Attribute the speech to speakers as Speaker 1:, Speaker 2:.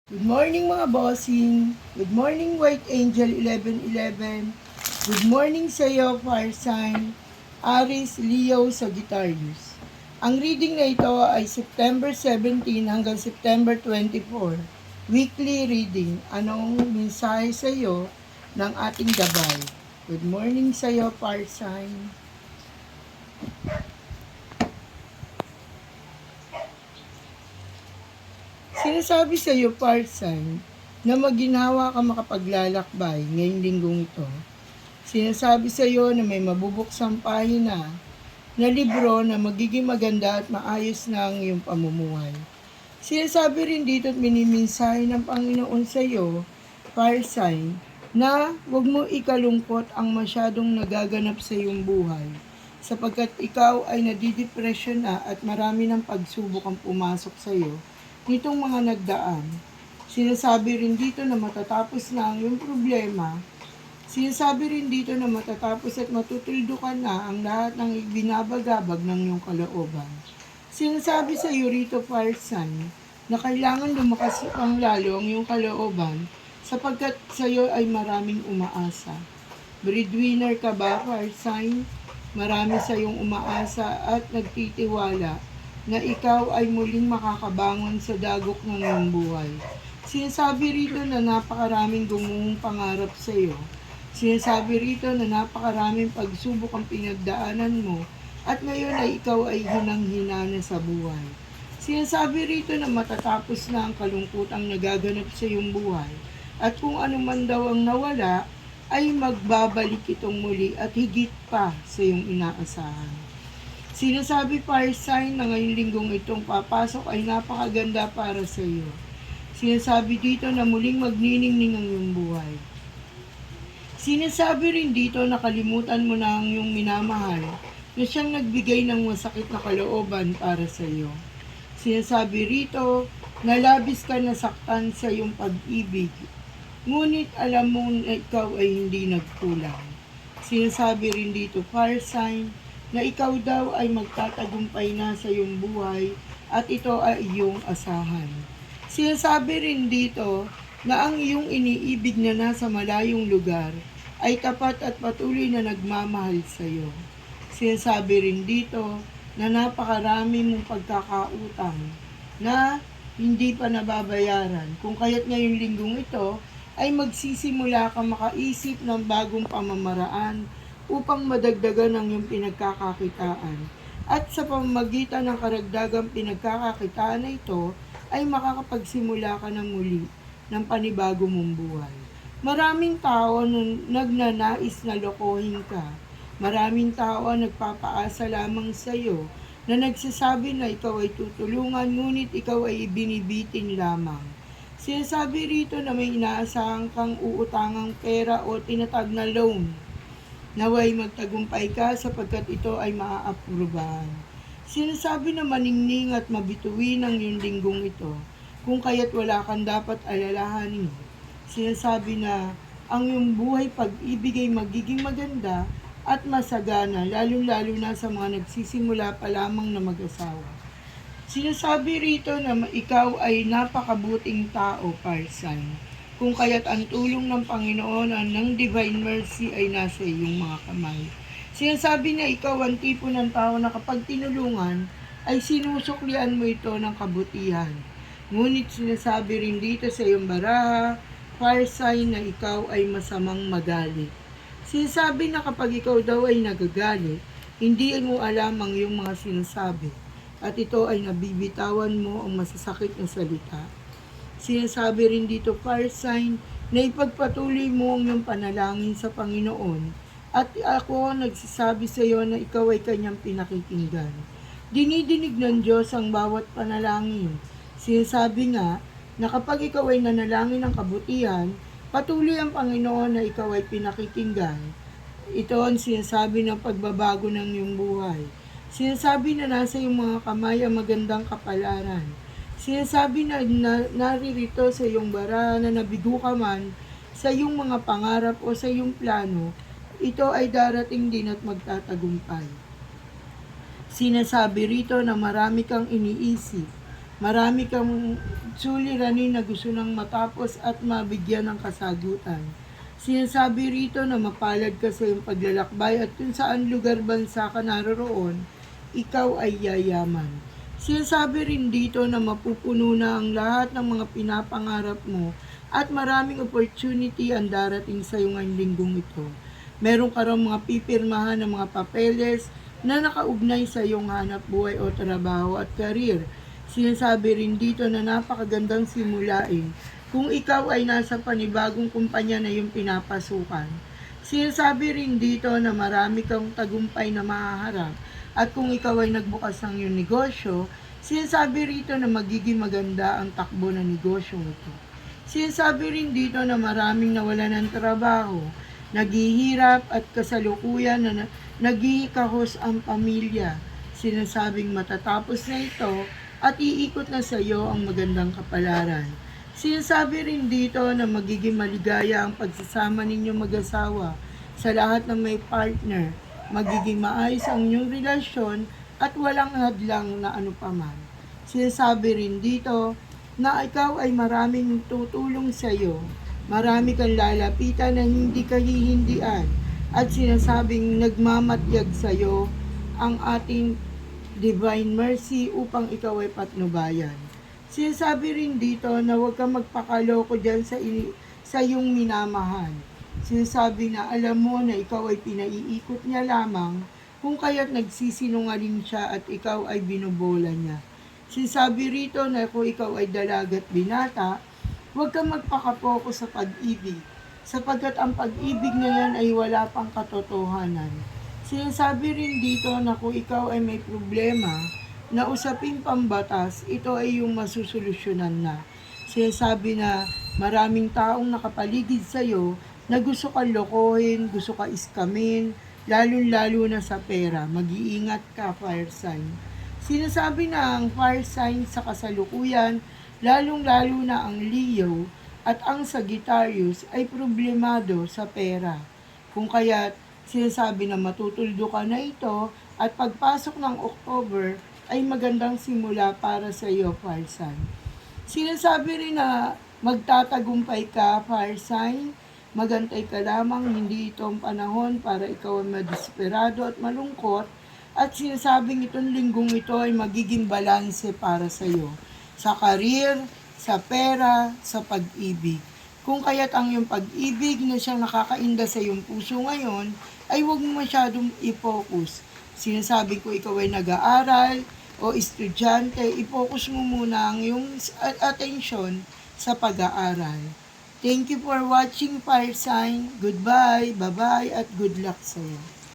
Speaker 1: Good morning mga bossing. Good morning White Angel 1111. Good morning sa iyo Fire Sign, Aries, Leo, Sagittarius. Ang reading na ito ay September 17 hanggang September 24. Weekly reading. Anong mensahe sa iyo ng ating gabay? Good morning sa iyo Fire Sign. Sinasabi sa iyo, Parsan, na maginhawa ka makapaglalakbay ngayong linggong ito. Sinasabi sa iyo na may mabubuksang pahina na libro na magiging maganda at maayos na ang iyong pamumuhay. Sinasabi rin dito at minimensahe ng Panginoon sa iyo, Parsan, na huwag mo ikalungkot ang masyadong nagaganap sa iyong buhay sapagkat ikaw ay nadidepresyon na at marami ng pagsubok ang pumasok sa iyo nitong mga nagdaan. Sinasabi rin dito na matatapos na ang iyong problema. Sinasabi rin dito na matatapos at matutuldukan na ang lahat ng ibinabagabag ng iyong kalooban. Sinasabi sa iyo rito, Fire Sign, na kailangan lumakas pang lalo ang iyong kalooban sapagkat sa iyo ay maraming umaasa. Breadwinner ka ba, Fire Sign? Marami sa iyong umaasa at nagtitiwala na ikaw ay muling makakabangon sa dagok ng iyong buhay. Sinasabi rito na napakaraming gumuhong pangarap sa iyo. Sinasabi rito na napakaraming pagsubok ang pinagdaanan mo at ngayon ay ikaw ay hinang-hina na sa buhay. Sinasabi rito na matatapos na ang kalungkutang nagaganap sa iyong buhay at kung ano man daw ang nawala ay magbabalik itong muli at higit pa sa iyong inaasahan. Sinasabi Fire Sign na ngayong linggong itong papasok ay napakaganda para sa iyo. Sinasabi dito na muling magniningning ang iyong buhay. Sinasabi rin dito na kalimutan mo na ang iyong minamahal na siyang nagbigay ng masakit na kalooban para sa iyo. Sinasabi rito na labis ka nasaktan sa iyong pag-ibig, ngunit alam mo na ikaw ay hindi nagkulang. Sinasabi rin dito Fire Sign na ikaw daw ay magtatagumpay na sa iyong buhay at ito ay iyong asahan. Sinasabi rin dito na ang iyong iniibig na nasa malayong lugar ay tapat at patuloy na nagmamahal sa iyo. Sinasabi rin dito na napakarami mong pagkakautang na hindi pa nababayaran. Kung kaya't ngayong linggong ito ay magsisimula ka makaisip ng bagong pamamaraan upang madagdagan ang iyong pinagkakakitaan. At sa pamamagitan ng karagdagang pinagkakakitaan na ito, ay makakapagsimula ka ng muli ng panibago mong buhay. Maraming tao nagnanais na lokohin ka. Maraming tao ang nagpapaasa lamang sa iyo na nagsasabi na ikaw ay tutulungan ngunit ikaw ay ibinibitin lamang. Sinasabi rito na may inaasahan kang uutangang pera o tinatag na loan. Naway magtagumpay ka sapagkat ito ay maaaprubahan. Sinasabi na maningning at mabituin ang iyong linggong ito, kung kaya't wala kang dapat alalahanin. Sinasabi na ang iyong buhay pag-ibig ay magiging maganda at masagana, lalo-lalo na sa mga nagsisimula pa lamang na mag-asawa. Sinasabi rito na ikaw ay napakabuting tao, Fire Sign. Kung kaya't ang tulong ng Panginoon ng Divine Mercy ay nasa iyong mga kamay. Sinasabi na ikaw ang tipo ng tao na kapag tinulungan, ay sinusuklian mo ito ng kabutihan. Ngunit sinasabi rin dito sa iyong baraha, Fire Sign, na ikaw ay masamang magalit. Sinasabi na kapag ikaw daw ay nagagalit, hindi mo alam ang iyong mga sinasabi, at ito ay nabibitawan mo ang masasakit na salita. Sinasabi rin dito, Fire Sign, na ipagpatuloy mo ang iyong panalangin sa Panginoon at ako nagsasabi sa iyo na ikaw ay kanyang pinakikinggan. Dinidinig ng Diyos ang bawat panalangin. Sinasabi nga na kapag ikaw ay nanalangin ng kabutihan, patuloy ang Panginoon na ikaw ay pinakikinggan. Ito ang sinasabi ng pagbabago ng iyong buhay. Sinasabi na nasa iyong mga kamay ang magandang kapalaran. Sinasabi na naririto sa iyong bara na nabigo ka man sa iyong mga pangarap o sa iyong plano, ito ay darating din at magtatagumpay. Sinasabi rito na marami kang iniisip Marami kang suliranin na gusto nang matapos at mabigyan ng kasagutan. Sinasabi rito na mapalad ka sa iyong paglalakbay at kung saan lugar bansa ka naroroon, ikaw ay yayaman. Sinasabi rin dito na mapupuno na ang lahat ng mga pinapangarap mo at maraming opportunity ang darating sa iyo ngayong linggong ito. Meron ka raw mga pipirmahan ng mga papeles na nakaugnay sa iyong hanap buhay o trabaho at career. Sinasabi rin dito na napakagandang simulain kung ikaw ay nasa panibagong kumpanya na iyong pinapasukan. Sinasabi rin dito na marami kang tagumpay na mahaharap at kung ikaw ay nagbukas ng iyong negosyo, sinasabi rito na magiging maganda ang takbo ng negosyo ito. Sinasabi rin dito na maraming nawala ng trabaho, naghihirap at kasalukuyan na nagkakahos ang pamilya. Sinasabing matatapos na ito at iikot na sa iyo ang magandang kapalaran. Sinasabi rin dito na magiging maligaya ang pagsasama ninyong mag-asawa sa lahat ng may partner. Magiging maayos ang inyong relasyon at walang hadlang na anupaman. Sinasabi rin dito na ikaw ay maraming tutulong sa iyo. Marami kang lalapitan na hindi ka hihindian at sinasabing nagmamatyag sa iyo ang ating divine mercy upang ikaw ay patnubayan. Sinasabi rin dito na huwag kang magpakaloko dyan sa iyong minamahal. Sinasabi na alam mo na ikaw ay pinaiikot niya lamang kung kaya't nagsisinungaling siya at ikaw ay binubola niya. Sinasabi rito na kung ikaw ay dalagat binata, huwag kang magpakapokus sa pag-ibig, sapagkat ang pag-ibig na yan ay wala pang katotohanan. Sinasabi rin dito na kung ikaw ay may problema na usaping pambatas, ito ay yung masusolusyonan na. Sinasabi na maraming taong nakapaligid sa iyo na gusto kang lokohin, gusto ka iskamin, lalo-lalo na sa pera. Mag-iingat ka, fire sign. Sinasabi na ang fire sign sa kasalukuyan, lalong-lalo na ang Leo at ang Sagittarius ay problemado sa pera. Kung kaya sinasabi na matutuldo ka na ito at pagpasok ng October ay magandang simula para sa iyo, fire sign. Sinasabi rin na magtatagumpay ka, fire sign. Magantay ka lamang, hindi itong panahon para ikaw ay madesperado at malungkot. At sinasabing itong linggong ito ay magiging balanse para sa iyo. Sa karir, sa pera, sa pag-ibig. Kung kaya't ang iyong pag-ibig na siyang nakakainda sa iyong puso ngayon, ay huwag mo masyadong i-focus. Sinasabi ko ikaw ay nag-aaral o estudyante, i-focus mo muna ang iyong attention sa pag-aaral. Thank you for watching, fire sign. Goodbye, bye-bye, at good luck sa iyo.